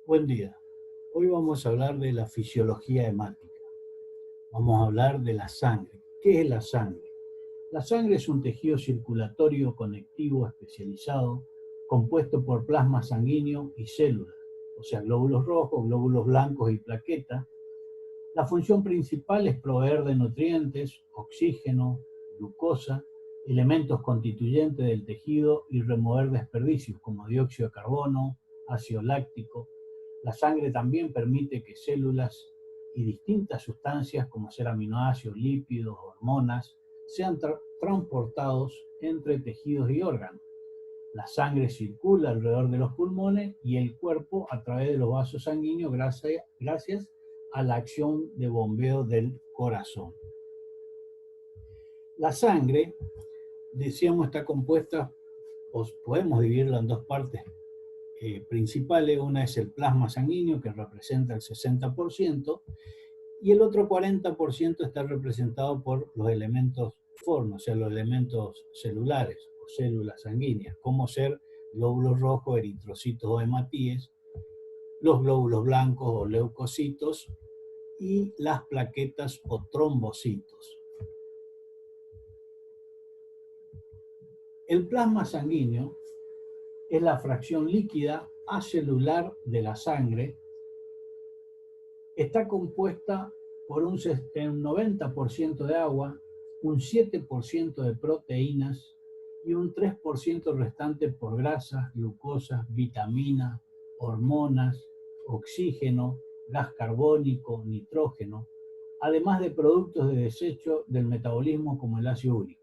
Buen día. Hoy vamos a hablar de la fisiología hemática. Vamos a hablar de la sangre. ¿Qué es la sangre? La sangre es un tejido circulatorio conectivo especializado compuesto por plasma sanguíneo y células, o sea, glóbulos rojos, glóbulos blancos y plaquetas. La función principal es proveer de nutrientes, oxígeno, glucosa, elementos constituyentes del tejido y remover desperdicios como dióxido de carbono, ácido láctico. La sangre también permite que células y distintas sustancias como ser aminoácidos, lípidos, hormonas, sean transportados entre tejidos y órganos. La sangre circula alrededor de los pulmones y el cuerpo a través de los vasos sanguíneos gracias a la acción de bombeo del corazón. La sangre, decíamos, está compuesta, o podemos dividirla en dos partes principales. Una es el plasma sanguíneo, que representa el 60%, y el otro 40% está representado por los elementos forma, o sea, los elementos celulares o células sanguíneas, como ser glóbulos rojos, eritrocitos o hematíes, los glóbulos blancos o leucocitos y las plaquetas o trombocitos. El plasma sanguíneo es la fracción líquida acelular de la sangre. Está compuesta por un 90% de agua, un 7% de proteínas y un 3% restante por grasas, glucosa, vitaminas, hormonas, oxígeno, gas carbónico, nitrógeno, además de productos de desecho del metabolismo como el ácido úrico.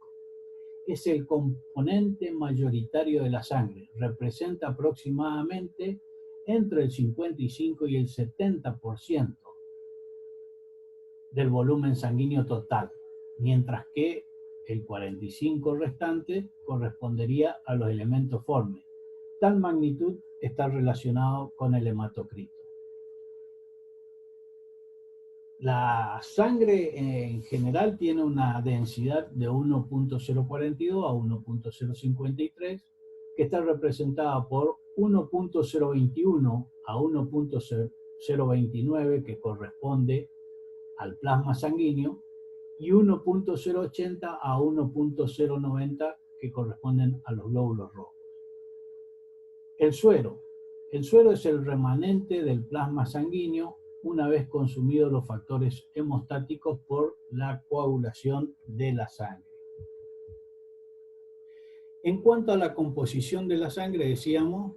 Es el componente mayoritario de la sangre, representa aproximadamente entre el 55 y el 70% del volumen sanguíneo total, mientras que el 45% restante correspondería a los elementos formes. Tal magnitud está relacionado con el hematocrito. La sangre en general tiene una densidad de 1.042 a 1.053, que está representada por 1.021 a 1.029, que corresponde al plasma sanguíneo, y 1.080 a 1.090, que corresponden a los glóbulos rojos. El suero. El suero es el remanente del plasma sanguíneo una vez consumidos los factores hemostáticos por la coagulación de la sangre. En cuanto a la composición de la sangre, decíamos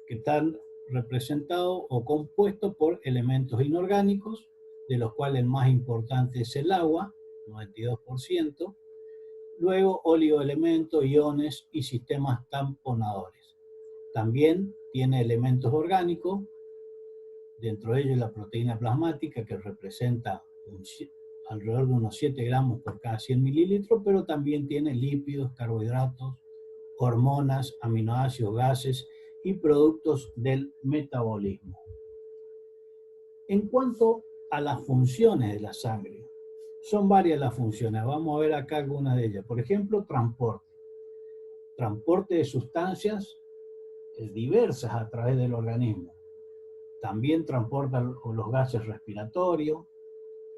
que están representados o compuestos por elementos inorgánicos, de los cuales el más importante es el agua, 92%, luego oligoelementos, iones y sistemas tamponadores. También tiene elementos orgánicos, dentro de ellos la proteína plasmática, que representa alrededor de unos 7 gramos por cada 100 mililitros, pero también tiene lípidos, carbohidratos, hormonas, aminoácidos, gases y productos del metabolismo. En cuanto a las funciones de la sangre, son varias las funciones. Vamos a ver acá algunas de ellas. Por ejemplo, transporte. Transporte de sustancias diversas a través del organismo. También transporta los gases respiratorios,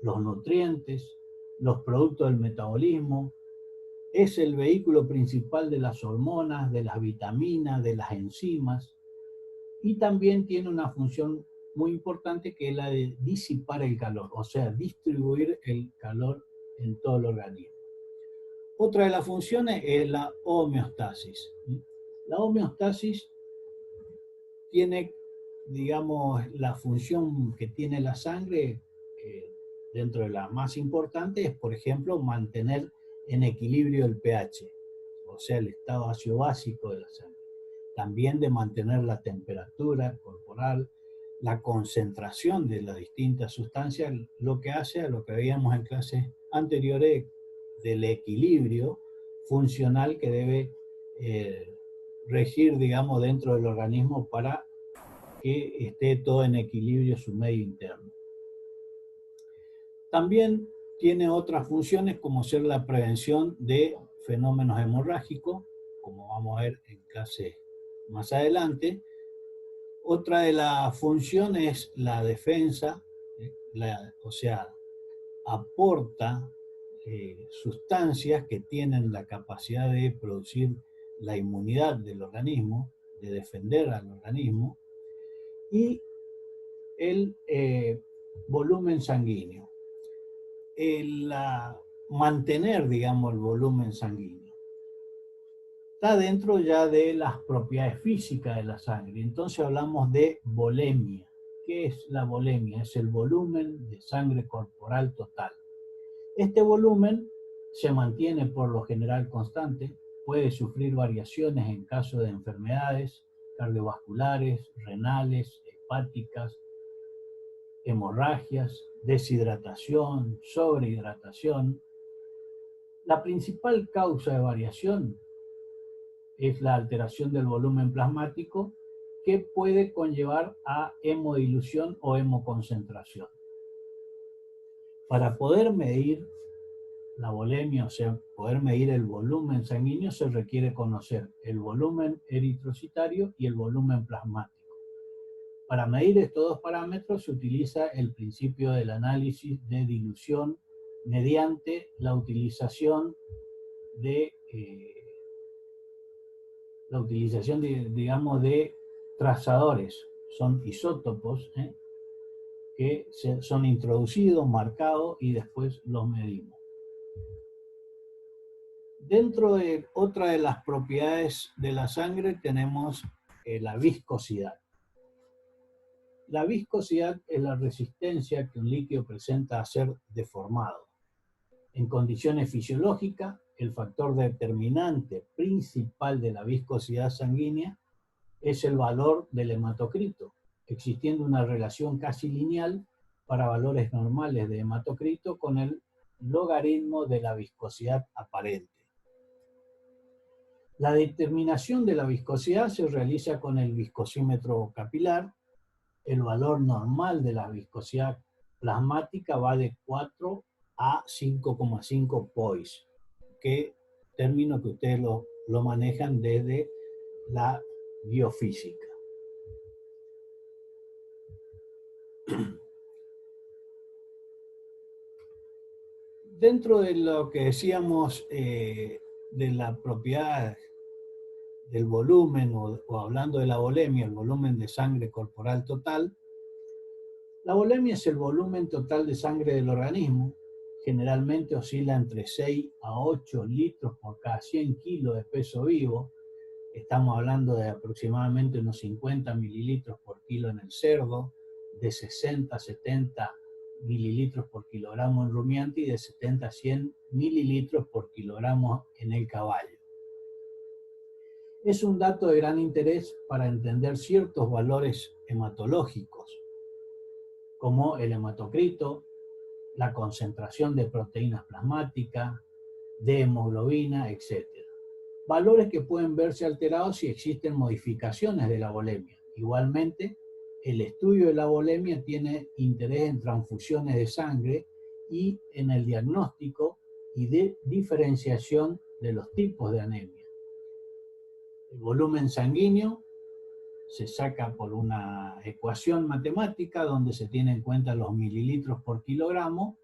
los nutrientes, los productos del metabolismo. Es el vehículo principal de las hormonas, de las vitaminas, de las enzimas. Y también tiene una función muy importante, que es la de disipar el calor, o sea, distribuir el calor en todo el organismo. Otra de las funciones es la homeostasis. La homeostasis tiene, digamos, la función que tiene la sangre, dentro de las más importantes, es, por ejemplo, mantener en equilibrio el pH, o sea, el estado ácido básico de la sangre. También de mantener la temperatura corporal, la concentración de las distintas sustancias, lo que hace a lo que veíamos en clases anteriores del equilibrio funcional que debe regir, digamos, dentro del organismo para que esté todo en equilibrio su medio interno. También tiene otras funciones, como ser la prevención de fenómenos hemorrágicos, como vamos a ver en clase más adelante, Otra de las funciones es la defensa, o sea, aporta sustancias que tienen la capacidad de producir la inmunidad del organismo, de defender al organismo, y el volumen sanguíneo. Mantener, digamos, el volumen sanguíneo está dentro ya de las propiedades físicas de la sangre. Entonces hablamos de volemia. ¿Qué es la volemia? Es el volumen de sangre corporal total. Este volumen se mantiene por lo general constante, puede sufrir variaciones en caso de enfermedades cardiovasculares, renales, hepáticas, hemorragias, deshidratación, sobrehidratación. La principal causa de variación es la alteración del volumen plasmático, que puede conllevar a hemodilución o hemoconcentración. Para poder medir la volemia, o sea, poder medir el volumen sanguíneo, se requiere conocer el volumen eritrocitario y el volumen plasmático. Para medir estos dos parámetros se utiliza el principio del análisis de dilución mediante la utilización de digamos, de trazadores. Son isótopos que son introducidos, marcados y después los medimos. Dentro de otra de las propiedades de la sangre tenemos la viscosidad. La viscosidad es la resistencia que un líquido presenta a ser deformado. En condiciones fisiológicas, el factor determinante principal de la viscosidad sanguínea es el valor del hematocrito, existiendo una relación casi lineal para valores normales de hematocrito con el logaritmo de la viscosidad aparente. La determinación de la viscosidad se realiza con el viscosímetro capilar. El valor normal de la viscosidad plasmática va de 4 a 5,5 pois, que término que ustedes lo manejan desde la biofísica. Dentro de lo que decíamos de la propiedad del volumen, o hablando de la volemia, el volumen de sangre corporal total, la volemia es el volumen total de sangre del organismo. Generalmente oscila entre 6 a 8 litros por cada 100 kilos de peso vivo. Estamos hablando de aproximadamente unos 50 mililitros por kilo en el cerdo, de 60 a 70 mililitros por kilogramo en rumiante y de 70 a 100 mililitros por kilogramo en el caballo. Es un dato de gran interés para entender ciertos valores hematológicos, como el hematocrito, la concentración de proteínas plasmáticas, de hemoglobina, etc. Valores que pueden verse alterados si existen modificaciones de la volemia. Igualmente, el estudio de la volemia tiene interés en transfusiones de sangre y en el diagnóstico y de diferenciación de los tipos de anemia. El volumen sanguíneo se saca por una ecuación matemática donde se tienen en cuenta los mililitros por kilogramo,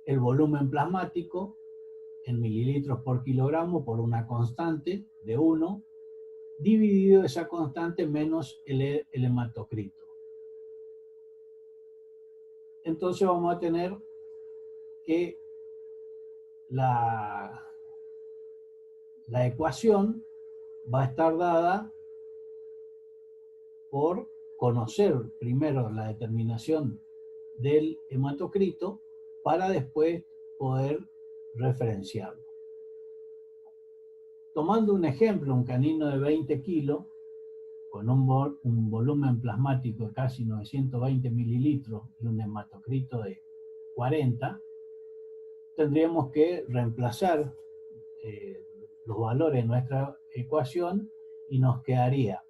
el volumen plasmático en mililitros por kilogramo por una constante de 1, dividido esa constante menos el hematocrito. Entonces vamos a tener que la ecuación va a estar dada por conocer primero la determinación del hematocrito para después poder referenciarlo. Tomando un ejemplo, un canino de 20 kilos con un volumen plasmático de casi 920 mililitros y un hematocrito de 40, tendríamos que reemplazar los valores en nuestra ecuación y nos quedaría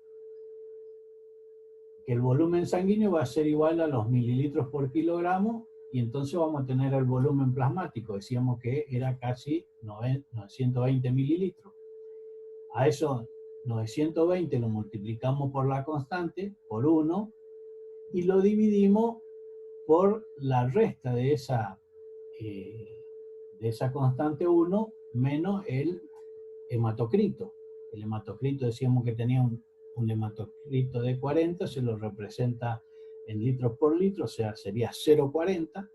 que el volumen sanguíneo va a ser igual a los mililitros por kilogramo y entonces vamos a tener el volumen plasmático. Decíamos que era casi 920 mililitros. A eso 920 lo multiplicamos por la constante, por 1, y lo dividimos por la resta de esa constante 1 menos el hematocrito. El hematocrito decíamos que tenía un hematocrito de 40, se lo representa en litros por litro, o sea, sería 0,40,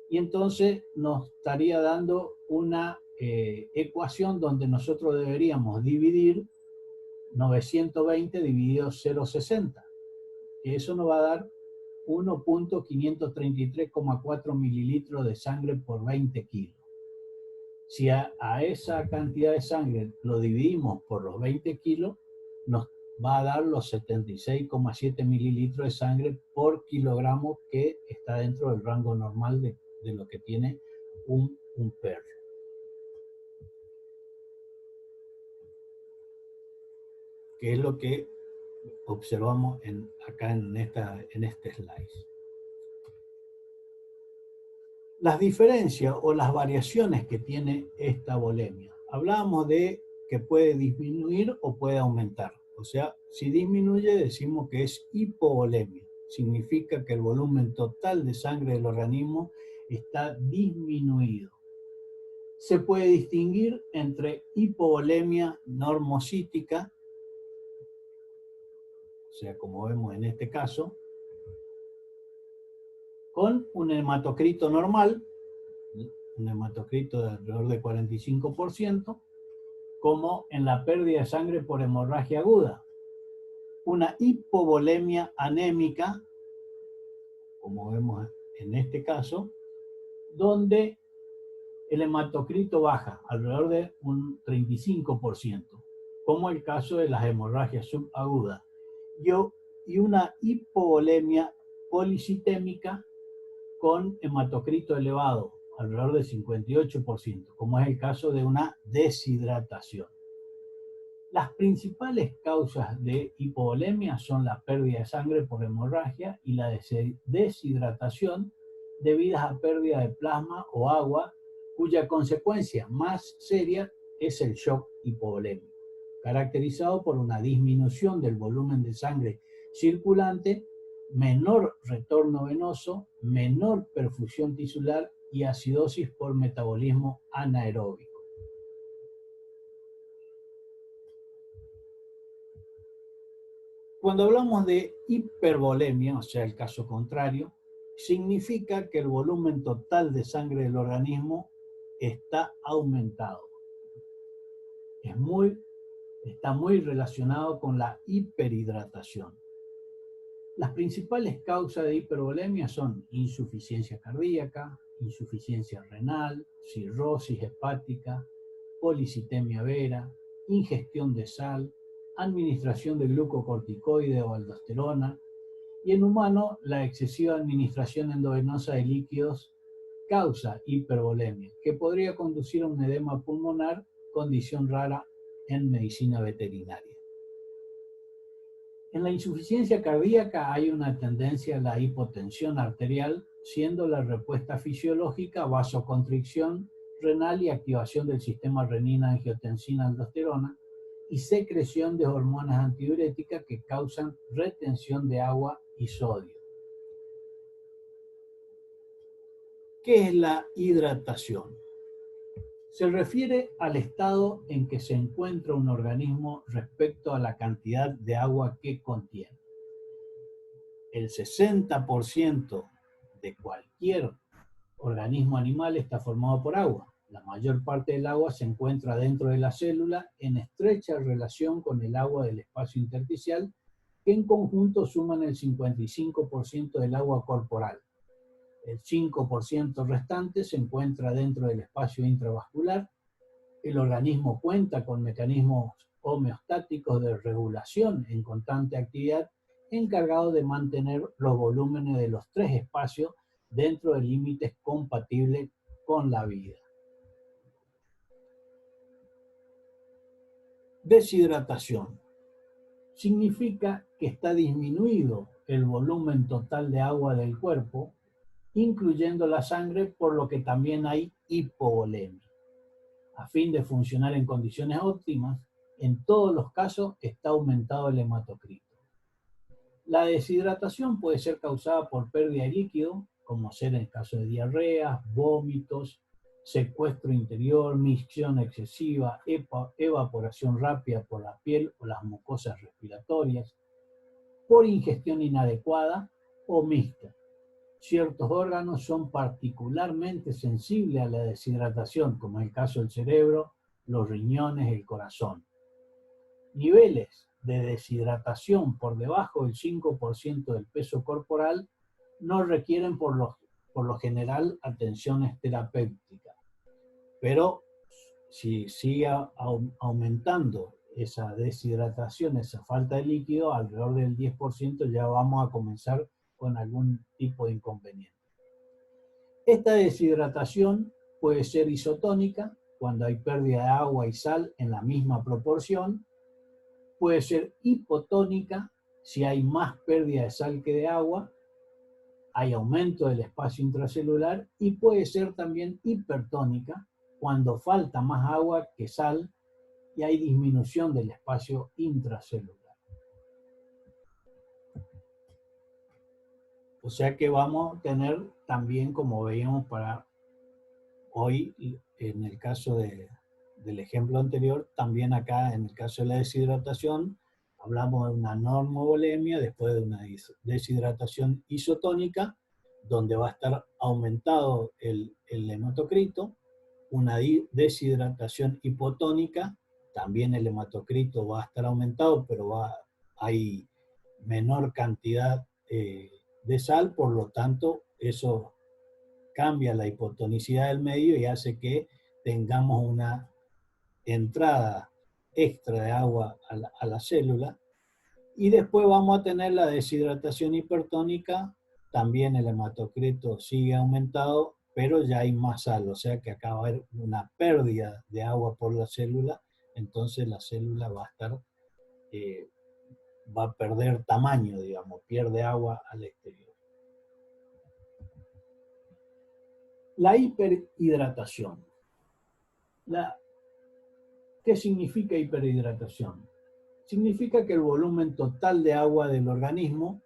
y entonces nos estaría dando una ecuación donde nosotros deberíamos dividir 920 dividido 0,60, que eso nos va a dar 1.533,4 mililitros de sangre por 20 kilos. Si a esa cantidad de sangre lo dividimos por los 20 kilos, nos va a dar los 76,7 mililitros de sangre por kilogramo, que está dentro del rango normal de lo que tiene un perro. Que es lo que observamos acá en este slide. Las diferencias o las variaciones que tiene esta volemia. Hablábamos de que puede disminuir o puede aumentar. O sea, si disminuye decimos que es hipovolemia. Significa que el volumen total de sangre del organismo está disminuido. Se puede distinguir entre hipovolemia normocítica, o sea, como vemos en este caso, con un hematocrito normal, un hematocrito de alrededor de 45%, como en la pérdida de sangre por hemorragia aguda. Una hipovolemia anémica, como vemos en este caso, donde el hematocrito baja alrededor de un 35%, como el caso de las hemorragias subagudas. Y una hipovolemia policitémica con hematocrito elevado, alrededor del 58%, como es el caso de una deshidratación. Las principales causas de hipovolemia son la pérdida de sangre por hemorragia y la deshidratación debidas a pérdida de plasma o agua, cuya consecuencia más seria es el shock hipovolémico, caracterizado por una disminución del volumen de sangre circulante, menor retorno venoso, menor perfusión tisular y acidosis por metabolismo anaeróbico. Cuando hablamos de hipervolemia, o sea, el caso contrario, significa que el volumen total de sangre del organismo está aumentado. Está muy relacionado con la hiperhidratación. Las principales causas de hipervolemia son insuficiencia cardíaca, insuficiencia renal, cirrosis hepática, policitemia vera, ingestión de sal, administración de glucocorticoide o aldosterona, y en humano la excesiva administración endovenosa de líquidos causa hipervolemia, que podría conducir a un edema pulmonar, condición rara en medicina veterinaria. En la insuficiencia cardíaca hay una tendencia a la hipotensión arterial, siendo la respuesta fisiológica vasoconstricción renal y activación del sistema renina-angiotensina-aldosterona y secreción de hormonas antidiuréticas que causan retención de agua y sodio. ¿Qué es la hidratación? Se refiere al estado en que se encuentra un organismo respecto a la cantidad de agua que contiene. El 60% de cualquier organismo animal está formado por agua. La mayor parte del agua se encuentra dentro de la célula en estrecha relación con el agua del espacio intersticial, que en conjunto suman el 55% del agua corporal. El 5% restante se encuentra dentro del espacio intravascular. El organismo cuenta con mecanismos homeostáticos de regulación en constante actividad, encargados de mantener los volúmenes de los tres espacios dentro de límites compatibles con la vida. Deshidratación significa que está disminuido el volumen total de agua del cuerpo, incluyendo la sangre, por lo que también hay hipovolemia. A fin de funcionar en condiciones óptimas, en todos los casos está aumentado el hematocrito. La deshidratación puede ser causada por pérdida de líquido, como ser en el caso de diarreas, vómitos, secuestro interior, micción excesiva, evaporación rápida por la piel o las mucosas respiratorias, por ingestión inadecuada o mixta. Ciertos órganos son particularmente sensibles a la deshidratación, como es el caso del cerebro, los riñones, el corazón. Niveles de deshidratación por debajo del 5% del peso corporal no requieren por lo general atenciones terapéuticas, pero si sigue aumentando esa deshidratación, esa falta de líquido, alrededor del 10% ya vamos a comenzar con algún tipo de inconveniente. Esta deshidratación puede ser isotónica, cuando hay pérdida de agua y sal en la misma proporción. Puede ser hipotónica, si hay más pérdida de sal que de agua, hay aumento del espacio intracelular, y puede ser también hipertónica, cuando falta más agua que sal y hay disminución del espacio intracelular. O sea que vamos a tener también, como veíamos para hoy, en el caso del ejemplo anterior, también acá en el caso de la deshidratación, hablamos de una normovolemia después de una deshidratación isotónica, donde va a estar aumentado el hematocrito, una deshidratación hipotónica, también el hematocrito va a estar aumentado, pero hay menor cantidad de sal, por lo tanto, eso cambia la hipotonicidad del medio y hace que tengamos una entrada extra de agua a la célula. Y después vamos a tener la deshidratación hipertónica, también el hematocrito sigue aumentado, pero ya hay más sal, o sea que acá va a haber una pérdida de agua por la célula, entonces la célula va a estar, va a perder tamaño, digamos, pierde agua al exterior. La hiperhidratación. ¿Qué significa hiperhidratación? Significa que el volumen total de agua del organismo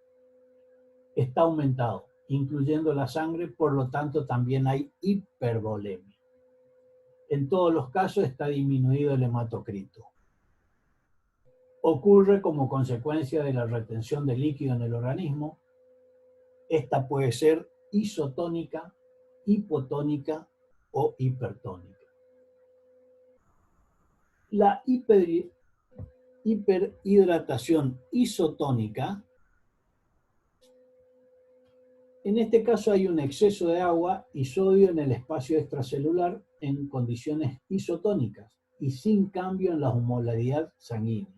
está aumentado, incluyendo la sangre, por lo tanto también hay hipervolemia. En todos los casos está disminuido el hematocrito. Ocurre como consecuencia de la retención de líquido en el organismo. Esta puede ser isotónica, hipotónica o hipertónica. La hiperhidratación isotónica, en este caso hay un exceso de agua y sodio en el espacio extracelular en condiciones isotónicas y sin cambio en la osmolaridad sanguínea.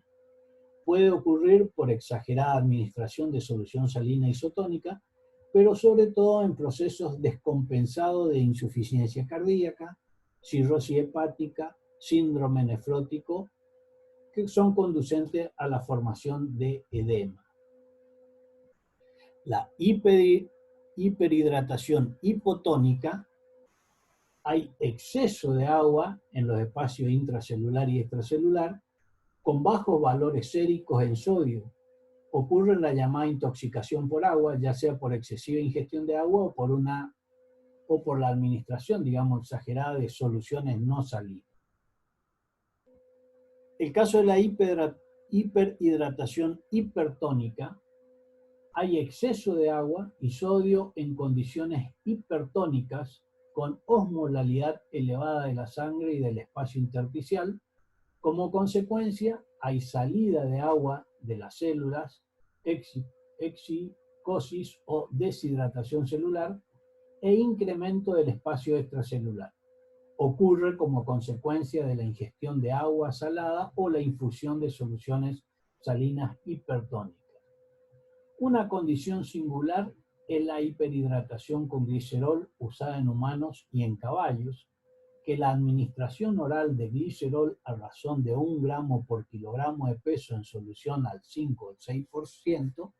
Puede ocurrir por exagerada administración de solución salina isotónica, pero sobre todo en procesos descompensados de insuficiencia cardíaca, cirrosis hepática, síndrome nefrótico, que son conducentes a la formación de edema. La hiperhidratación hipotónica, hay exceso de agua en los espacios intracelular y extracelular con bajos valores séricos en sodio. Ocurre la llamada intoxicación por agua, ya sea por excesiva ingestión de agua o por la administración, digamos, exagerada de soluciones no salinas. El caso de la hiperhidratación hipertónica, hay exceso de agua y sodio en condiciones hipertónicas con osmolalidad elevada de la sangre y del espacio intersticial. Como consecuencia, hay salida de agua de las células, exsicosis o deshidratación celular e incremento del espacio extracelular. Ocurre como consecuencia de la ingestión de agua salada o la infusión de soluciones salinas hipertónicas. Una condición singular es la hiperhidratación con glicerol usada en humanos y en caballos, que la administración oral de glicerol a razón de 1 gramo por kilogramo de peso en solución al 5 o 6%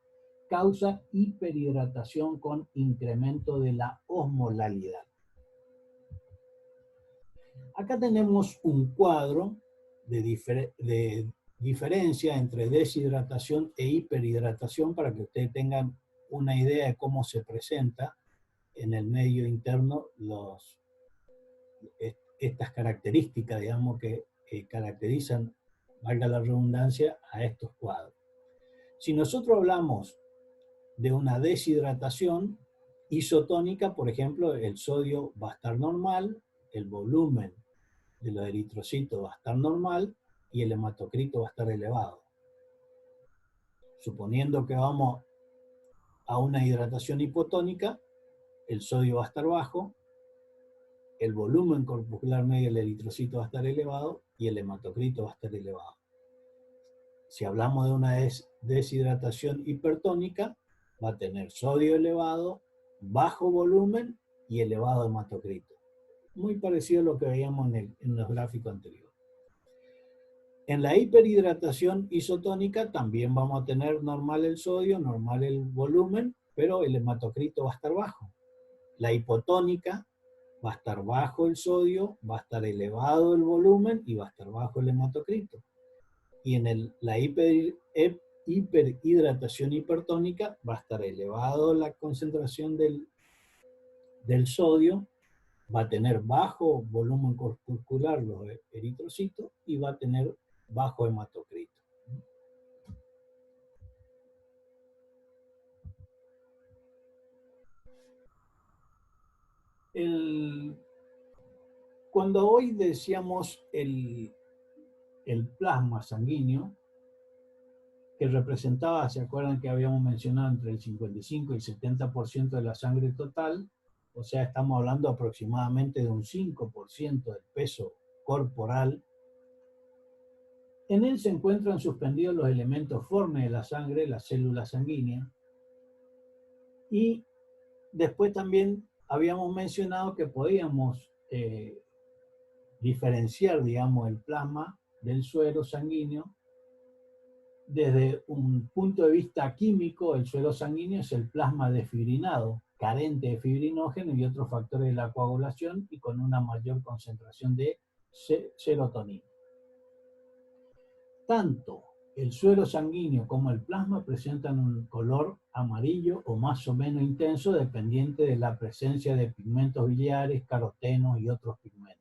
causa hiperhidratación con incremento de la osmolalidad. Acá tenemos un cuadro de diferencia entre deshidratación e hiperhidratación para que ustedes tengan una idea de cómo se presenta en el medio interno estas características, digamos, que caracterizan, valga la redundancia, a estos cuadros. Si nosotros hablamos de una deshidratación isotónica, por ejemplo, el sodio va a estar normal, el volumen de los eritrocitos va a estar normal y el hematocrito va a estar elevado. Suponiendo que vamos a una hidratación hipotónica, el sodio va a estar bajo, el volumen corpuscular medio del eritrocito va a estar elevado y el hematocrito va a estar elevado. Si hablamos de una deshidratación hipertónica, va a tener sodio elevado, bajo volumen y elevado hematocrito. Muy parecido a lo que veíamos en los gráficos anteriores. En la hiperhidratación isotónica también vamos a tener normal el sodio, normal el volumen, pero el hematocrito va a estar bajo. La hipotónica va a estar bajo el sodio, va a estar elevado el volumen y va a estar bajo el hematocrito. Y en la hiperhidratación hipertónica va a estar elevado la concentración del sodio, va a tener bajo volumen corpuscular los eritrocitos y va a tener bajo hematocrito. Cuando hoy decíamos el plasma sanguíneo, que representaba, ¿se acuerdan que habíamos mencionado entre el 55 y el 70% de la sangre total? O sea, estamos hablando aproximadamente de un 5% del peso corporal. En él se encuentran suspendidos los elementos formes de la sangre, las células sanguíneas. Y después también habíamos mencionado que podíamos diferenciar, digamos, el plasma del suero sanguíneo. Desde un punto de vista químico, el suero sanguíneo es el plasma desfibrinado, carente de fibrinógeno y otros factores de la coagulación y con una mayor concentración de serotonina. Tanto el suero sanguíneo como el plasma presentan un color amarillo o más o menos intenso dependiente de la presencia de pigmentos biliares, carotenos y otros pigmentos.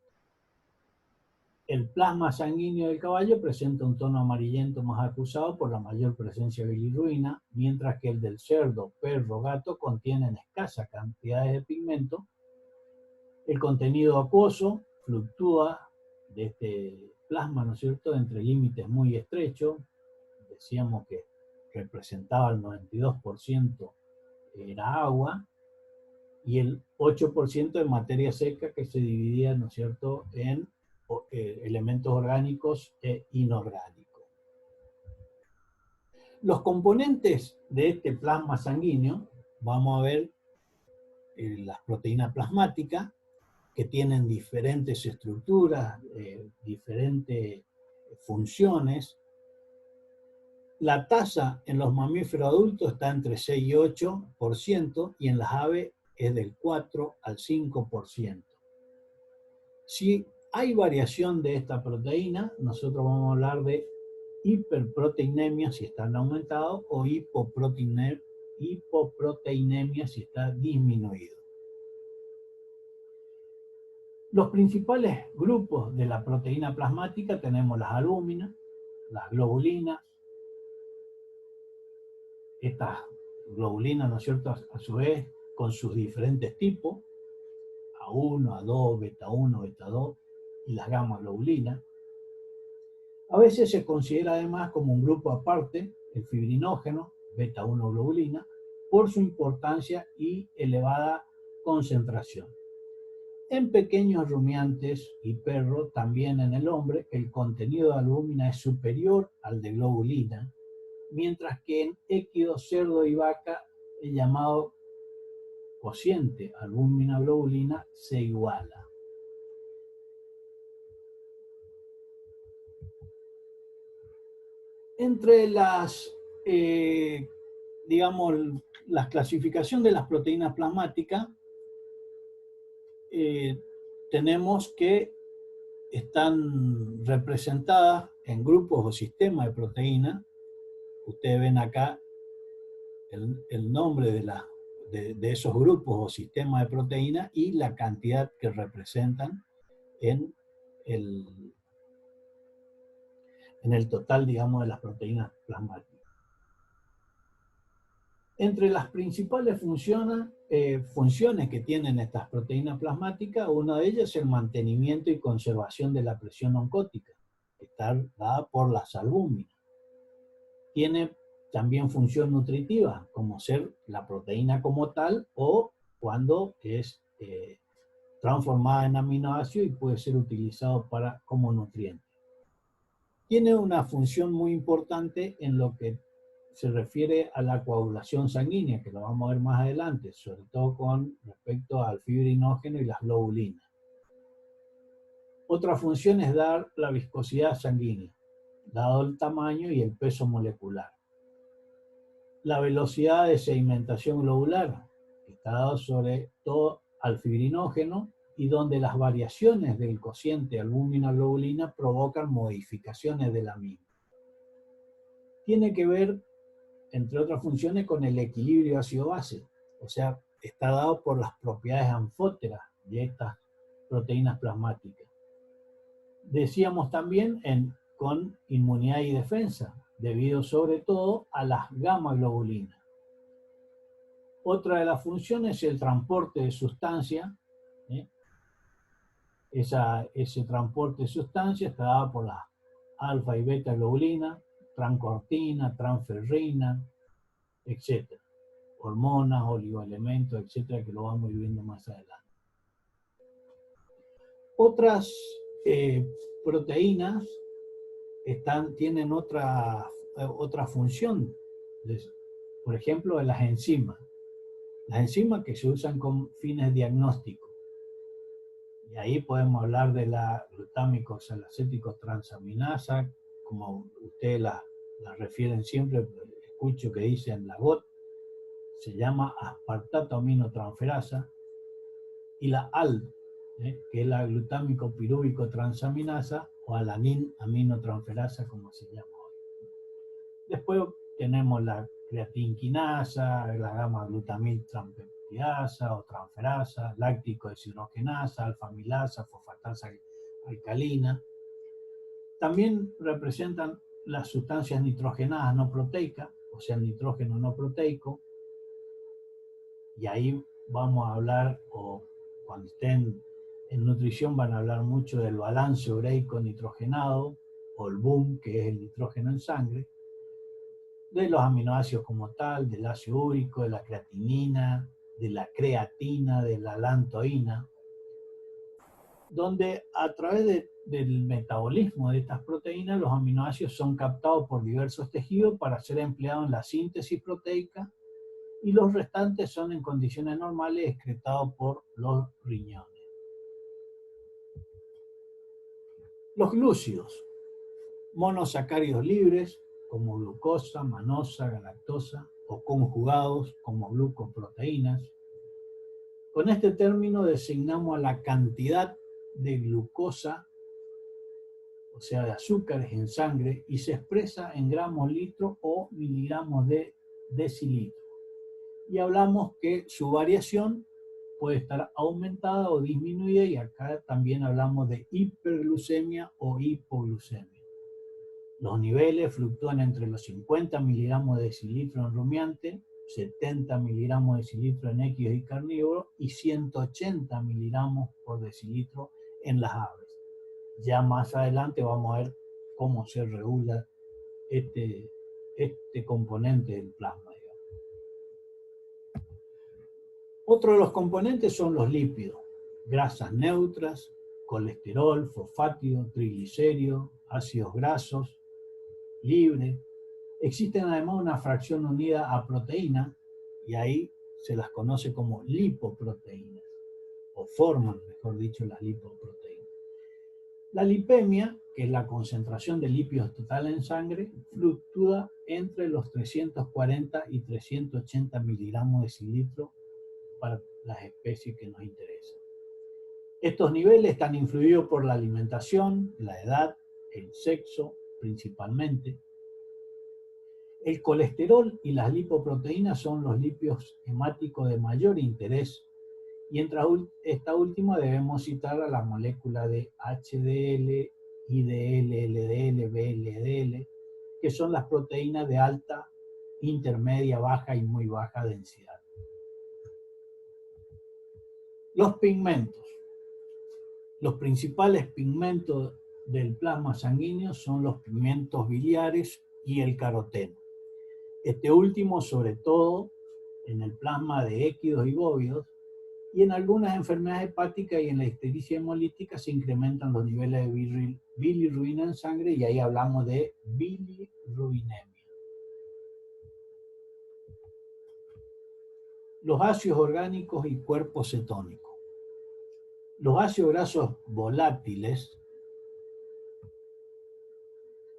El plasma sanguíneo del caballo presenta un tono amarillento más acusado por la mayor presencia de bilirruina, mientras que el del cerdo, perro, gato contienen escasas cantidades de pigmento. El contenido acuoso fluctúa de este plasma, ¿no es cierto?, entre límites muy estrechos. Decíamos que representaba el 92% era agua y el 8% de materia seca que se dividía, ¿no es cierto?, en elementos orgánicos e inorgánicos. Los componentes de este plasma sanguíneo, vamos a ver las proteínas plasmáticas, que tienen diferentes estructuras, diferentes funciones. La tasa en los mamíferos adultos está entre 6 y 8% y en las aves es del 4 al 5%. Si hay variación de esta proteína, nosotros vamos a hablar de hiperproteinemia si están aumentados o hipoproteinemia si está disminuido. Los principales grupos de la proteína plasmática tenemos las albúminas, las globulinas. Estas globulinas, ¿no es cierto?, a su vez, con sus diferentes tipos, A1, A2, beta 1, beta 2, y las gamma globulinas. A veces se considera además como un grupo aparte el fibrinógeno, beta 1 globulina, por su importancia y elevada concentración. En pequeños rumiantes y perros, también en el hombre, el contenido de albúmina es superior al de globulina, mientras que en equidos, cerdo y vaca, el llamado cociente albúmina-globulina se iguala. Entre las, digamos, la clasificación de las proteínas plasmáticas, tenemos que están representadas en grupos o sistemas de proteínas. Ustedes ven acá el nombre de esos grupos o sistemas de proteínas y la cantidad que representan en el total, digamos, de las proteínas plasmáticas. Entre las principales funciones que tienen estas proteínas plasmáticas, una de ellas es el mantenimiento y conservación de la presión oncótica, que está dada por las albúminas. Tiene también función nutritiva, como ser la proteína como tal, o cuando es transformada en aminoácido y puede ser utilizado como nutriente. Tiene una función muy importante en lo que se refiere a la coagulación sanguínea, que lo vamos a ver más adelante, sobre todo con respecto al fibrinógeno y las globulinas. Otra función es dar la viscosidad sanguínea, dado el tamaño y el peso molecular. La velocidad de sedimentación globular, que está dado sobre todo al fibrinógeno, y donde las variaciones del cociente albúmina-globulina provocan modificaciones de la misma. Tiene que ver, entre otras funciones, con el equilibrio ácido-base, o sea, está dado por las propiedades anfóteras de estas proteínas plasmáticas. Decíamos también con inmunidad y defensa, debido sobre todo a las gamma-globulinas. Otra de las funciones es el transporte de sustancia. Ese transporte de sustancia está dado por las alfa y beta globulina, trancortina, transferrina, etc. Hormonas, oligoelementos, etc., que lo vamos a ir viendo más adelante. Otras proteínas tienen otra función, por ejemplo, las enzimas. Las enzimas que se usan con fines diagnósticos. Y ahí podemos hablar de la glutámico-salacético transaminasa, como ustedes la refieren siempre, escucho que dicen la GOT, se llama aspartato aminotransferasa, y la ALT, que es la glutámico-pirúvico transaminasa, o alanin aminotransferasa, como se llama hoy. Después tenemos la creatinquinasa, la gamma-glutamil transpeptidasa o transferasa, láctico deshidrogenasa, alfamilasa, fosfatasa alcalina. También representan las sustancias nitrogenadas no proteicas, o sea, nitrógeno no proteico. Y ahí vamos a hablar, o cuando estén en nutrición van a hablar mucho del balance ureico nitrogenado, o el BUN, que es el nitrógeno en sangre, de los aminoácidos como tal, del ácido úrico, de la creatinina, de la creatina, de la lantoína, donde a través del metabolismo de estas proteínas, los aminoácidos son captados por diversos tejidos para ser empleados en la síntesis proteica, y los restantes son en condiciones normales excretados por los riñones. Los glúcidos, monosacáridos libres, como glucosa, manosa, galactosa, o conjugados como glucoproteínas. Con este término designamos a la cantidad de glucosa, o sea, de azúcares en sangre, y se expresa en gramos litro o miligramos de decilitro. Y hablamos que su variación puede estar aumentada o disminuida, y acá también hablamos de hiperglucemia o hipoglucemia. Los niveles fluctúan entre los 50 miligramos de decilitro en rumiante, 70 miligramos de decilitro en equis y carnívoro, y 180 miligramos por decilitro en las aves. Ya más adelante vamos a ver cómo se regula este componente del plasma. Otro de los componentes son los lípidos, grasas neutras, colesterol, fosfátido, triglicéridos, ácidos grasos libres. Existen además una fracción unida a proteína, y ahí se las conoce como lipoproteínas, o forman, mejor dicho, las lipoproteínas. La lipemia, que es la concentración de lípidos total en sangre, fluctúa entre los 340 y 380 miligramos de decilitro para las especies que nos interesan. Estos niveles están influidos por la alimentación, la edad, el sexo principalmente. El colesterol y las lipoproteínas son los lípidos hemáticos de mayor interés, y entre esta última debemos citar a la molécula de HDL, IDL, LDL, VLDL, que son las proteínas de alta, intermedia, baja y muy baja densidad. Los pigmentos. Los principales pigmentos del plasma sanguíneo son los pigmentos biliares y el caroteno. Este último, sobre todo, en el plasma de équidos y bóvidos, y en algunas enfermedades hepáticas y en la ictericia hemolítica se incrementan los niveles de bilirrubina en sangre, y ahí hablamos de bilirrubinemia. Los ácidos orgánicos y cuerpos cetónicos. Los ácidos grasos volátiles,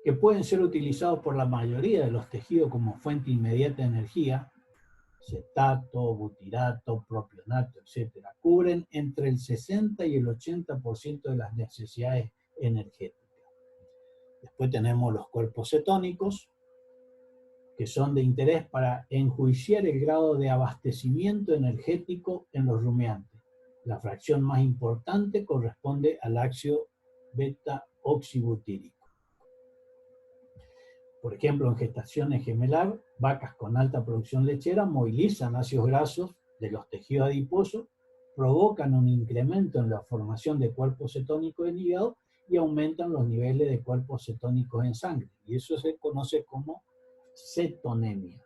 que pueden ser utilizados por la mayoría de los tejidos como fuente inmediata de energía, cetato, butirato, propionato, etc., cubren entre el 60 y el 80% de las necesidades energéticas. Después tenemos los cuerpos cetónicos, que son de interés para enjuiciar el grado de abastecimiento energético en los rumiantes. La fracción más importante corresponde al ácido beta-oxibutírico. Por ejemplo, en gestaciones gemelar, vacas con alta producción lechera movilizan ácidos grasos de los tejidos adiposos, provocan un incremento en la formación de cuerpos cetónicos en hígado y aumentan los niveles de cuerpos cetónicos en sangre. Y eso se conoce como cetonemia.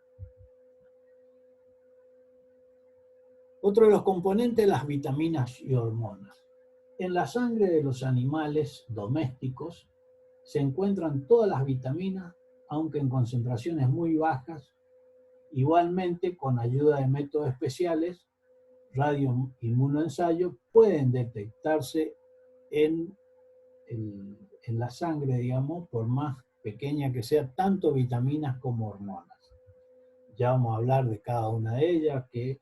Otro de los componentes, las vitaminas y hormonas. En la sangre de los animales domésticos se encuentran todas las vitaminas, aunque en concentraciones muy bajas. Igualmente, con ayuda de métodos especiales, radioinmunoensayo, pueden detectarse en la sangre, digamos, por más pequeña que sea, tanto vitaminas como hormonas. Ya vamos a hablar de cada una de ellas, que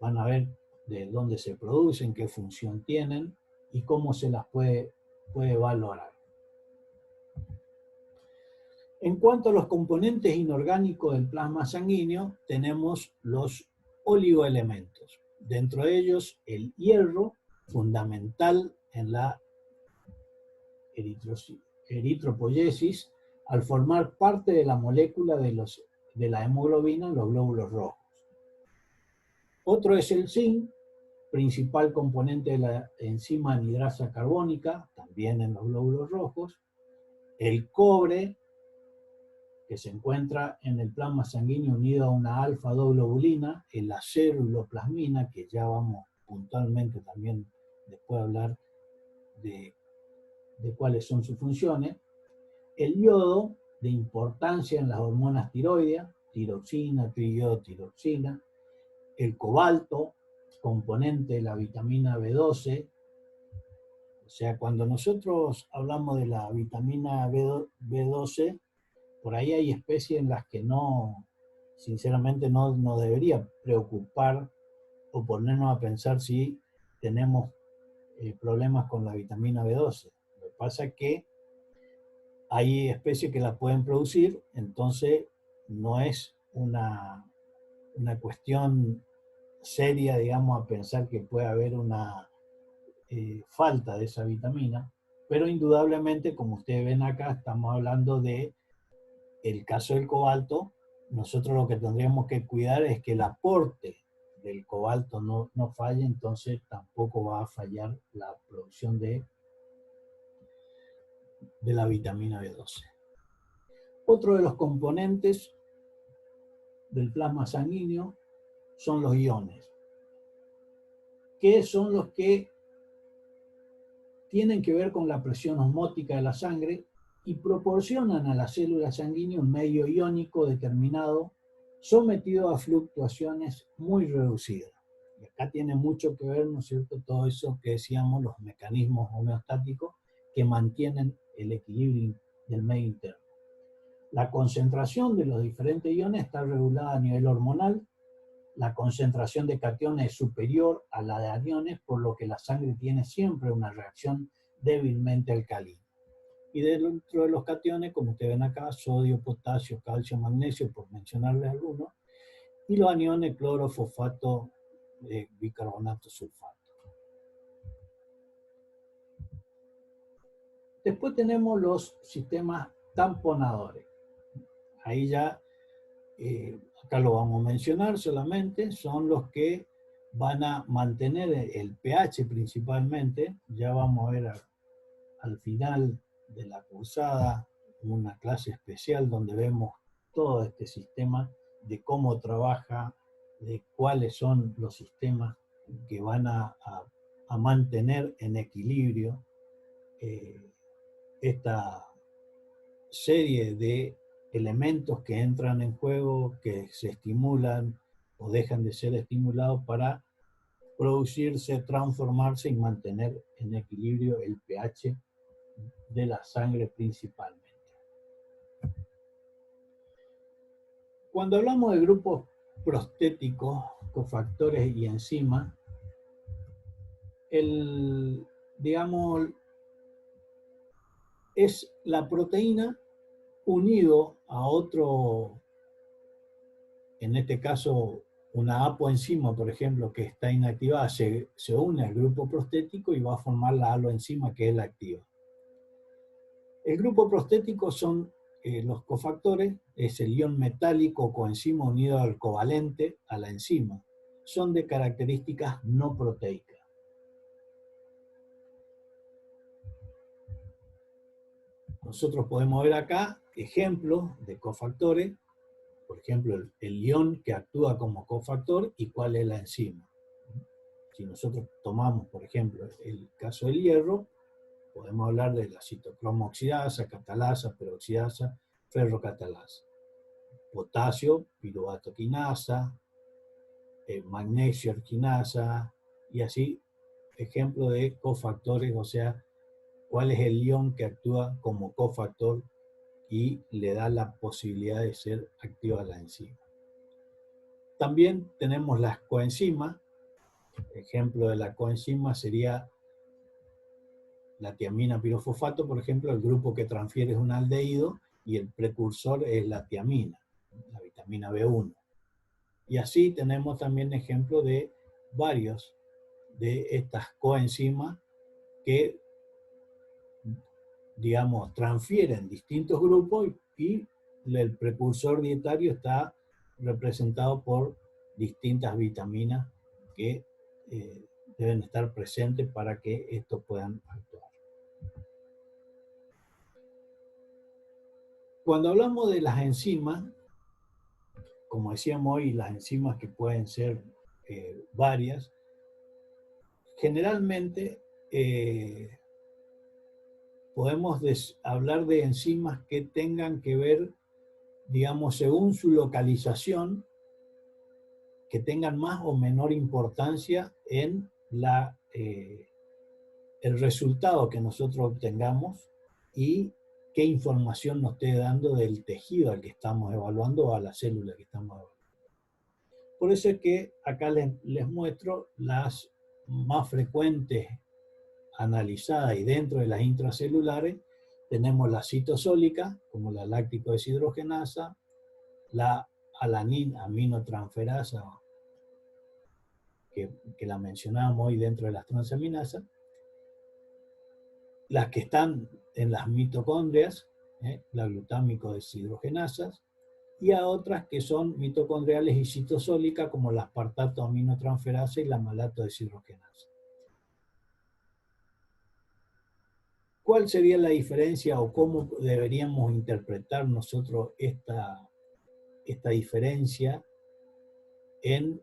van a ver de dónde se producen, qué función tienen y cómo se las puede valorar. En cuanto a los componentes inorgánicos del plasma sanguíneo, tenemos los oligoelementos. Dentro de ellos, el hierro, fundamental en la eritropoyesis, al formar parte de la molécula de la hemoglobina en los glóbulos rojos. Otro es el zinc, principal componente de la enzima anhidrasa carbónica, también en los glóbulos rojos. El cobre, que se encuentra en el plasma sanguíneo unido a una alfa-2-globulina, el aceruloplasmina, que ya vamos puntualmente también después a hablar de cuáles son sus funciones. El yodo, de importancia en las hormonas tiroideas, tiroxina, triiodotiroxina. El cobalto, componente de la vitamina B12. O sea, cuando nosotros hablamos de la vitamina B12, por ahí hay especies en las que no, sinceramente no debería preocupar o ponernos a pensar si tenemos problemas con la vitamina B12. Lo que pasa es que hay especies que la pueden producir, entonces no es una cuestión seria, digamos, a pensar que puede haber una falta de esa vitamina, pero indudablemente, como ustedes ven acá, estamos hablando de el caso del cobalto. Nosotros lo que tendríamos que cuidar es que el aporte del cobalto no falle, entonces tampoco va a fallar la producción de la vitamina B12. Otro de los componentes del plasma sanguíneo son los iones, que son los que tienen que ver con la presión osmótica de la sangre y proporcionan a la célula sanguínea un medio iónico determinado sometido a fluctuaciones muy reducidas. Y acá tiene mucho que ver, ¿no es cierto?, todo eso que decíamos, los mecanismos homeostáticos que mantienen el equilibrio del medio interno. La concentración de los diferentes iones está regulada a nivel hormonal la concentración de cationes es superior a la de aniones, por lo que la sangre tiene siempre una reacción débilmente alcalina. Y dentro de los cationes, como ustedes ven acá, sodio, potasio, calcio, magnesio, por mencionarles algunos, y los aniones, cloro, fosfato, bicarbonato, sulfato. Después tenemos los sistemas tamponadores. Ahí ya, acá lo vamos a mencionar solamente, son los que van a mantener el pH principalmente. Ya vamos a ver al final de la cursada una clase especial donde vemos todo este sistema, de cómo trabaja, de cuáles son los sistemas que van a mantener en equilibrio esta serie de elementos que entran en juego, que se estimulan o dejan de ser estimulados para producirse, transformarse y mantener en equilibrio el pH de la sangre principalmente. Cuando hablamos de grupos prostéticos, cofactores y enzimas, digamos, es la proteína unido a otro, en este caso una apoenzima, por ejemplo, que está inactivada, se une al grupo prostético y va a formar la aloenzima, que es la activa. El grupo prostético son los cofactores, es el ion metálico o coenzima unido al covalente, a la enzima. Son de características no proteicas. Nosotros podemos ver acá ejemplos de cofactores, por ejemplo, el ion que actúa como cofactor y cuál es la enzima. Si nosotros tomamos, por ejemplo, el caso del hierro, podemos hablar de la citocromo oxidasa, catalasa, peroxidasa, ferrocatalasa. Potasio, piruvato quinasa, magnesio quinasa, y así, ejemplo de cofactores, o sea, cuál es el ion que actúa como cofactor y le da la posibilidad de ser activa la enzima. También tenemos las coenzimas. Ejemplo de la coenzima sería la tiamina pirofosfato, por ejemplo, el grupo que transfiere es un aldehído y el precursor es la tiamina, la vitamina B1. Y así tenemos también ejemplo de varios de estas coenzimas que, digamos, transfieren distintos grupos y el precursor dietario está representado por distintas vitaminas que deben estar presentes para que estos puedan actuar. Cuando hablamos de las enzimas, como decíamos hoy, las enzimas que pueden ser varias, generalmente podemos hablar de enzimas que tengan que ver, digamos, según su localización, que tengan más o menor importancia en el resultado que nosotros obtengamos y qué información nos esté dando del tejido al que estamos evaluando o a la célula que estamos evaluando. Por eso es que acá les muestro las más frecuentes analizadas, y dentro de las intracelulares tenemos la citosólica, como la láctico deshidrogenasa, la alanina aminotransferasa, que la mencionábamos hoy dentro de las transaminasas, las que están en las mitocondrias, la glutámico deshidrogenasas, y a otras que son mitocondriales y citosólicas, como la aspartato aminotransferasa y la malato deshidrogenasa. ¿Cuál sería la diferencia o cómo deberíamos interpretar nosotros esta diferencia en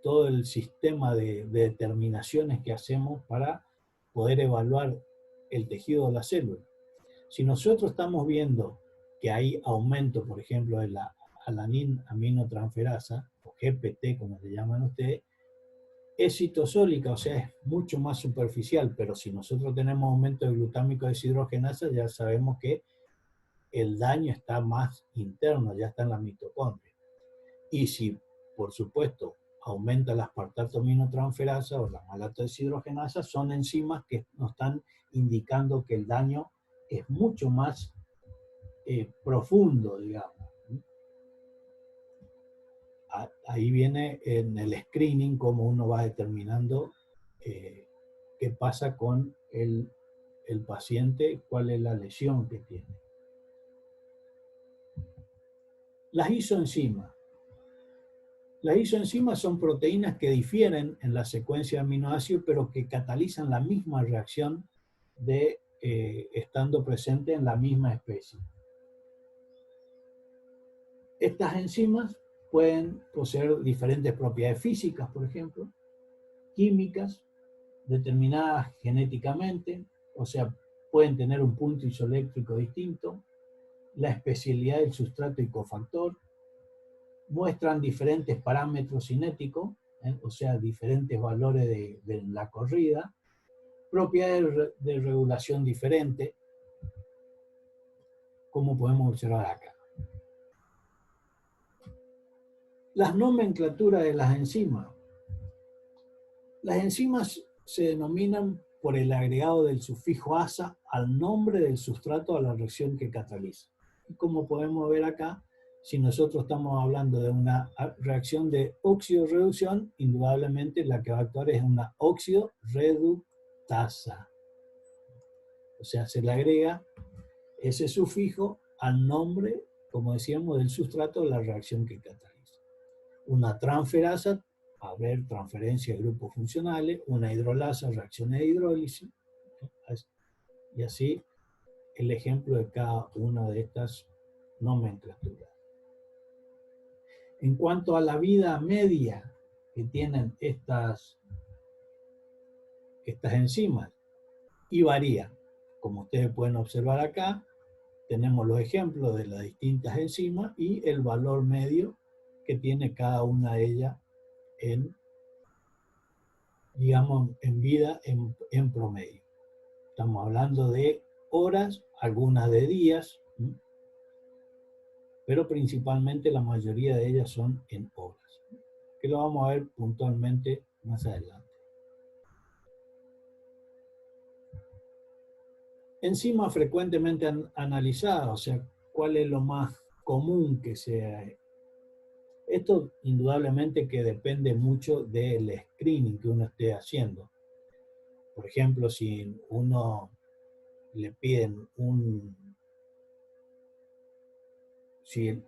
todo el sistema de determinaciones que hacemos para poder evaluar el tejido de la célula? Si nosotros estamos viendo que hay aumento, por ejemplo, de la alanina aminotransferasa, o GPT, como le llaman ustedes, es citosólica, o sea, es mucho más superficial, pero si nosotros tenemos aumento de glutámico deshidrogenasa, ya sabemos que el daño está más interno, ya está en la mitocondria. Y si, por supuesto, aumenta la aspartato-aminotransferasa o la malato deshidrogenasa, son enzimas que nos están indicando que el daño es mucho más profundo, digamos. Ahí viene en el screening cómo uno va determinando qué pasa con el paciente, cuál es la lesión que tiene. Las isoenzimas. Las isoenzimas son proteínas que difieren en la secuencia de aminoácidos, pero que catalizan la misma reacción de estando presente en la misma especie. Estas enzimas pueden poseer diferentes propiedades físicas, por ejemplo, químicas, determinadas genéticamente, o sea, pueden tener un punto isoeléctrico distinto, la especialidad del sustrato y cofactor, muestran diferentes parámetros cinéticos, o sea, diferentes valores de la corrida, propiedades de regulación diferentes, como podemos observar acá. Las nomenclaturas de las enzimas. Las enzimas se denominan por el agregado del sufijo asa al nombre del sustrato a la reacción que cataliza. Y como podemos ver acá, si nosotros estamos hablando de una reacción de óxido-reducción, indudablemente la que va a actuar es una óxido-reductasa. O sea, se le agrega ese sufijo al nombre, como decíamos, del sustrato de la reacción que cataliza. Una transferasa, a ver, transferencia de grupos funcionales, una hidrolasa, reacciones de hidrólisis, y así el ejemplo de cada una de estas nomenclaturas. En cuanto a la vida media que tienen estas enzimas, y varía. Como ustedes pueden observar acá, tenemos los ejemplos de las distintas enzimas y el valor medio que tiene cada una de ellas en, digamos, en vida en promedio. Estamos hablando de horas, algunas de días, pero principalmente la mayoría de ellas son en horas, que lo vamos a ver puntualmente más adelante. Enzimas frecuentemente analizadas, o sea, cuál es lo más común que sea. Esto indudablemente que depende mucho del screening que uno esté haciendo. Por ejemplo, si uno le piden si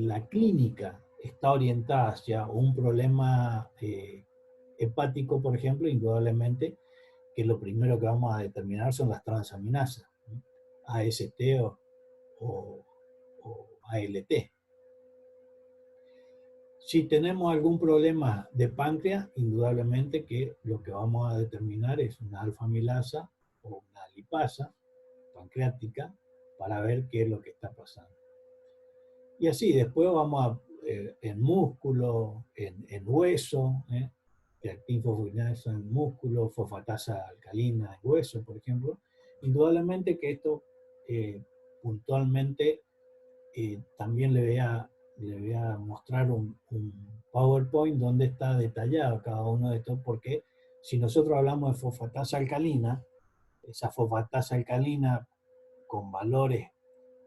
la clínica está orientada hacia un problema hepático, por ejemplo, indudablemente que lo primero que vamos a determinar son las transaminasas, ¿no? AST o ALT. Si tenemos algún problema de páncreas, indudablemente que lo que vamos a determinar es una alfa-amilasa o una lipasa pancreática para ver qué es lo que está pasando. Y así, después vamos a, en músculo, en hueso, creatinfosfolinato en músculo, fosfatasa alcalina en hueso, por ejemplo. Indudablemente que esto puntualmente también le voy a mostrar un PowerPoint donde está detallado cada uno de estos, porque si nosotros hablamos de fosfatasa alcalina, esa fosfatasa alcalina con valores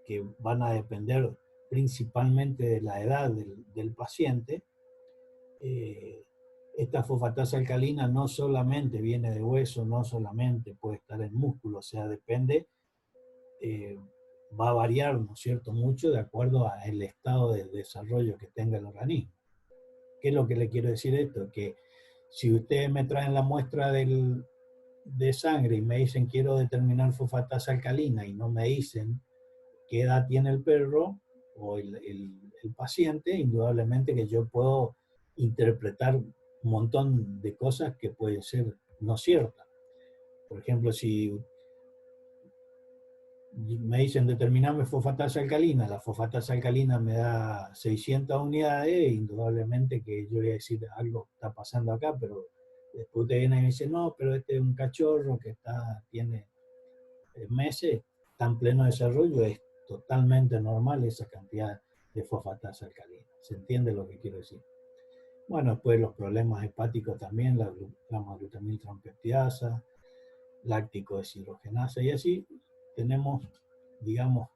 que van a depender principalmente de la edad del paciente, esta fosfatasa alcalina no solamente viene de hueso, no solamente puede estar en músculo, o sea, depende, va a variar, ¿no es cierto?, mucho de acuerdo al estado de desarrollo que tenga el organismo. ¿Qué es lo que le quiero decir esto? Que si ustedes me traen la muestra de sangre y me dicen quiero determinar fosfatasa alcalina y no me dicen qué edad tiene el perro o el paciente, indudablemente que yo puedo interpretar un montón de cosas que pueden ser no ciertas. Por ejemplo, si me dicen determinarme fosfatasa alcalina, la fosfatasa alcalina me da 600 unidades, indudablemente que yo voy a decir algo está pasando acá, pero después usted viene y me dice, no, pero este es un cachorro que tiene meses, está en pleno desarrollo, es totalmente normal esa cantidad de fosfatasa alcalina. ¿Se entiende lo que quiero decir? Bueno, después los problemas hepáticos también, la glutamiltransferasa, láctico deshidrogenasa, y así tenemos, digamos,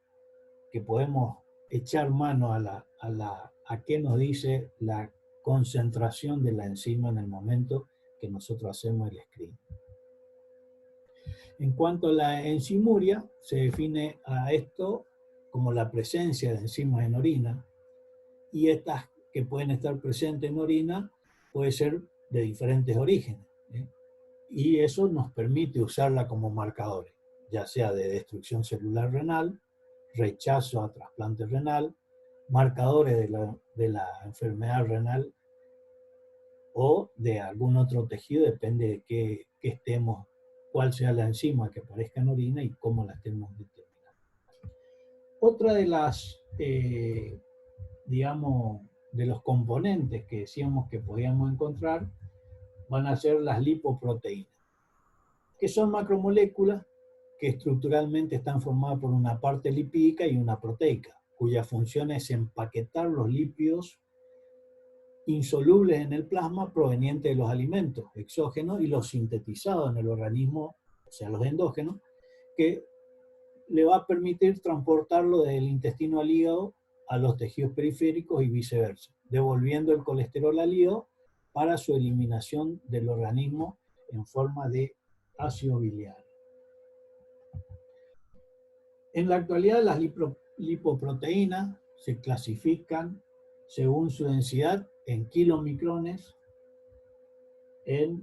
que podemos echar mano a qué nos dice la concentración de la enzima en el momento que nosotros hacemos el screen. En cuanto a la enzimuria, se define a esto como la presencia de enzimas en orina, y estas que pueden estar presentes en orina puede ser de diferentes orígenes, ¿eh? Y eso nos permite usarla como marcadores, ya sea de destrucción celular renal, rechazo a trasplante renal, marcadores de la enfermedad renal o de algún otro tejido, depende de qué estemos, cuál sea la enzima que aparezca en orina y cómo la estemos determinando. Otra de las, digamos, de los componentes que decíamos que podíamos encontrar van a ser las lipoproteínas, que son macromoléculas que estructuralmente están formadas por una parte lipídica y una proteica, cuya función es empaquetar los lípidos insolubles en el plasma provenientes de los alimentos exógenos y los sintetizados en el organismo, o sea, los endógenos, que le va a permitir transportarlo del intestino al hígado a los tejidos periféricos y viceversa, devolviendo el colesterol al hígado para su eliminación del organismo en forma de ácido biliar. En la actualidad las lipoproteínas se clasifican según su densidad en kilomicrones, en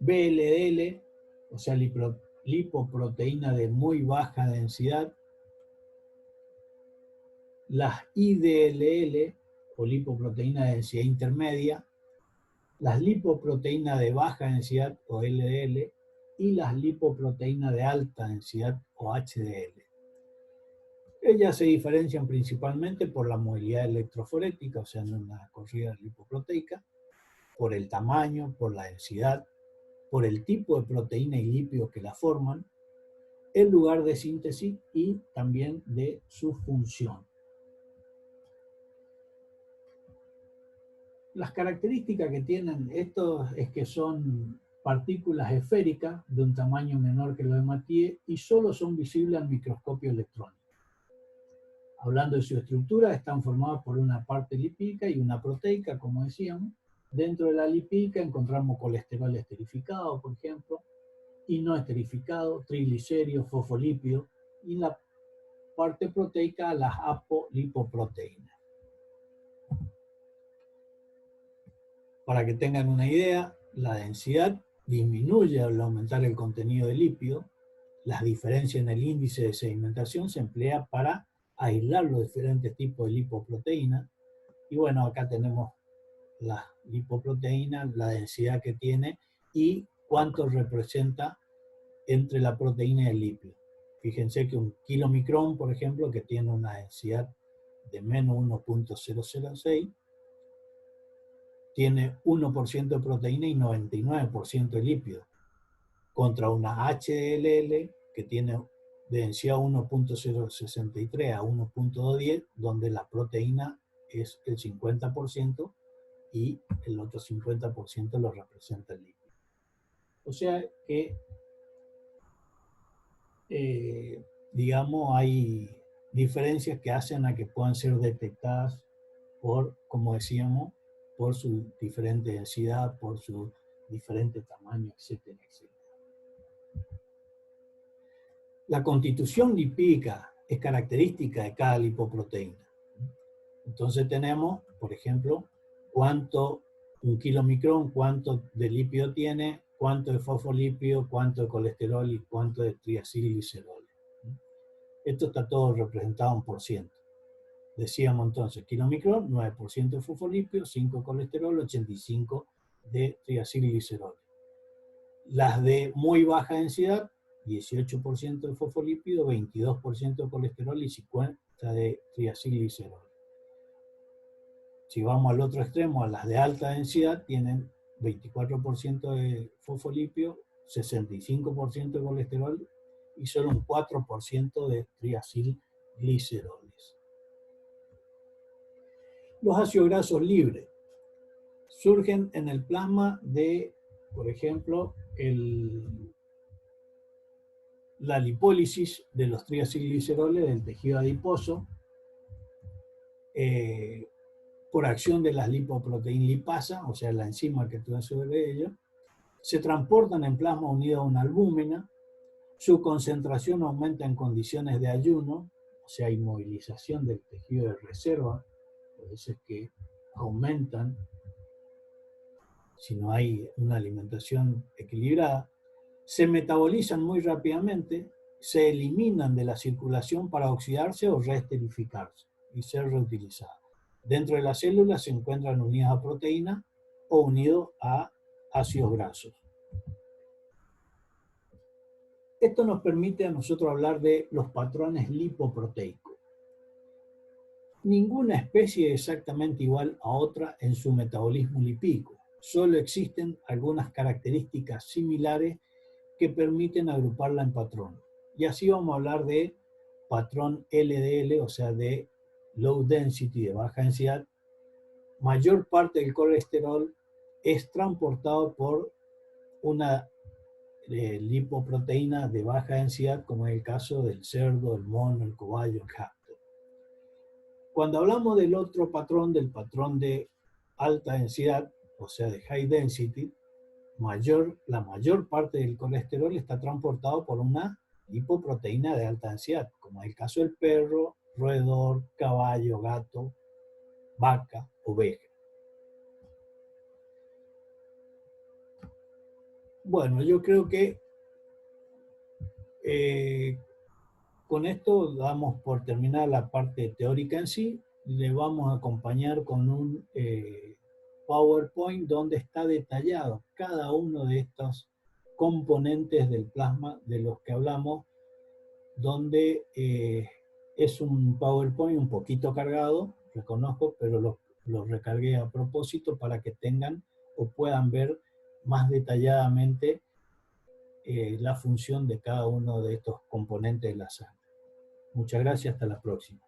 VLDL, o sea, lipoproteína de muy baja densidad, las IDLL, o lipoproteína de densidad intermedia, las lipoproteínas de baja densidad, o LDL, y las lipoproteínas de alta densidad, o HDL. Ellas se diferencian principalmente por la movilidad electroforética, o sea, en una corrida lipoproteica, por el tamaño, por la densidad, por el tipo de proteína y lípidos que la forman, el lugar de síntesis y también de su función. Las características que tienen estos es que son partículas esféricas de un tamaño menor que lo de Mathieu y solo son visibles al microscopio electrónico. Hablando de su estructura, están formadas por una parte lipídica y una proteica, como decíamos. Dentro de la lipídica encontramos colesterol esterificado, por ejemplo, y no esterificado, triglicéridos, fosfolípidos, y en la parte proteica las apolipoproteínas. Para que tengan una idea, la densidad disminuye al aumentar el contenido de lípido. Las diferencias en el índice de sedimentación se emplea para aislar los diferentes tipos de lipoproteínas. Y bueno, acá tenemos las lipoproteínas, la densidad que tiene y cuánto representa entre la proteína y el lípido. Fíjense que un kilomicrón, por ejemplo, que tiene una densidad de menos 1.006, tiene 1% de proteína y 99% de lípido, contra una HDLL que tiene densidad 1.063 a 1.210, donde la proteína es el 50% y el otro 50% lo representa el lípido. O sea que, digamos, hay diferencias que hacen a que puedan ser detectadas por, como decíamos, por su diferente densidad, por su diferente tamaño, etcétera, etcétera. La constitución lipídica es característica de cada lipoproteína. Entonces tenemos, por ejemplo, cuánto, un kilomicrón, cuánto de lípido tiene, cuánto de fosfolípido, cuánto de colesterol y cuánto de triacilglicerol. Esto está todo representado en por ciento. Decíamos entonces, kilomicrón, 9% de fosfolípido, 5 de colesterol, 85 de triacilglicerol. Las de muy baja densidad, 18% de fosfolípido, 22% de colesterol y 50 de triacilglicerol. Si vamos al otro extremo, a las de alta densidad, tienen 24% de fosfolípido, 65% de colesterol y solo un 4% de triacilgliceroles. Los ácidos grasos libres surgen en el plasma de, por ejemplo, la lipólisis de los triacilgliceroles del tejido adiposo, por acción de las lipoproteínas lipasa, o sea, la enzima que actúa sobre ello, se transportan en plasma unido a una albúmina, su concentración aumenta en condiciones de ayuno, o sea, inmovilización del tejido de reserva, por eso es que aumentan si no hay una alimentación equilibrada, se metabolizan muy rápidamente, se eliminan de la circulación para oxidarse o reesterificarse y ser reutilizadas. Dentro de las células se encuentran unidas a proteínas o unidos a ácidos grasos. Esto nos permite a nosotros hablar de los patrones lipoproteicos. Ninguna especie es exactamente igual a otra en su metabolismo lipídico. Solo existen algunas características similares que permiten agruparla en patrón. Y así vamos a hablar de patrón LDL, o sea, de low density, de baja densidad. Mayor parte del colesterol es transportado por una lipoproteína de baja densidad, como es el caso del cerdo, el mono, el cobayo, el hámster. Cuando hablamos del otro patrón, del patrón de alta densidad, o sea, de high density, la mayor parte del colesterol está transportado por una lipoproteína de alta densidad, como es el caso del perro, roedor, caballo, gato, vaca, oveja. Bueno, yo creo que con esto damos por terminada la parte teórica en sí. Le vamos a acompañar con un PowerPoint donde está detallado cada uno de estos componentes del plasma de los que hablamos, donde es un PowerPoint un poquito cargado, reconozco, pero lo recargué a propósito para que tengan o puedan ver más detalladamente la función de cada uno de estos componentes de la sangre. Muchas gracias, hasta la próxima.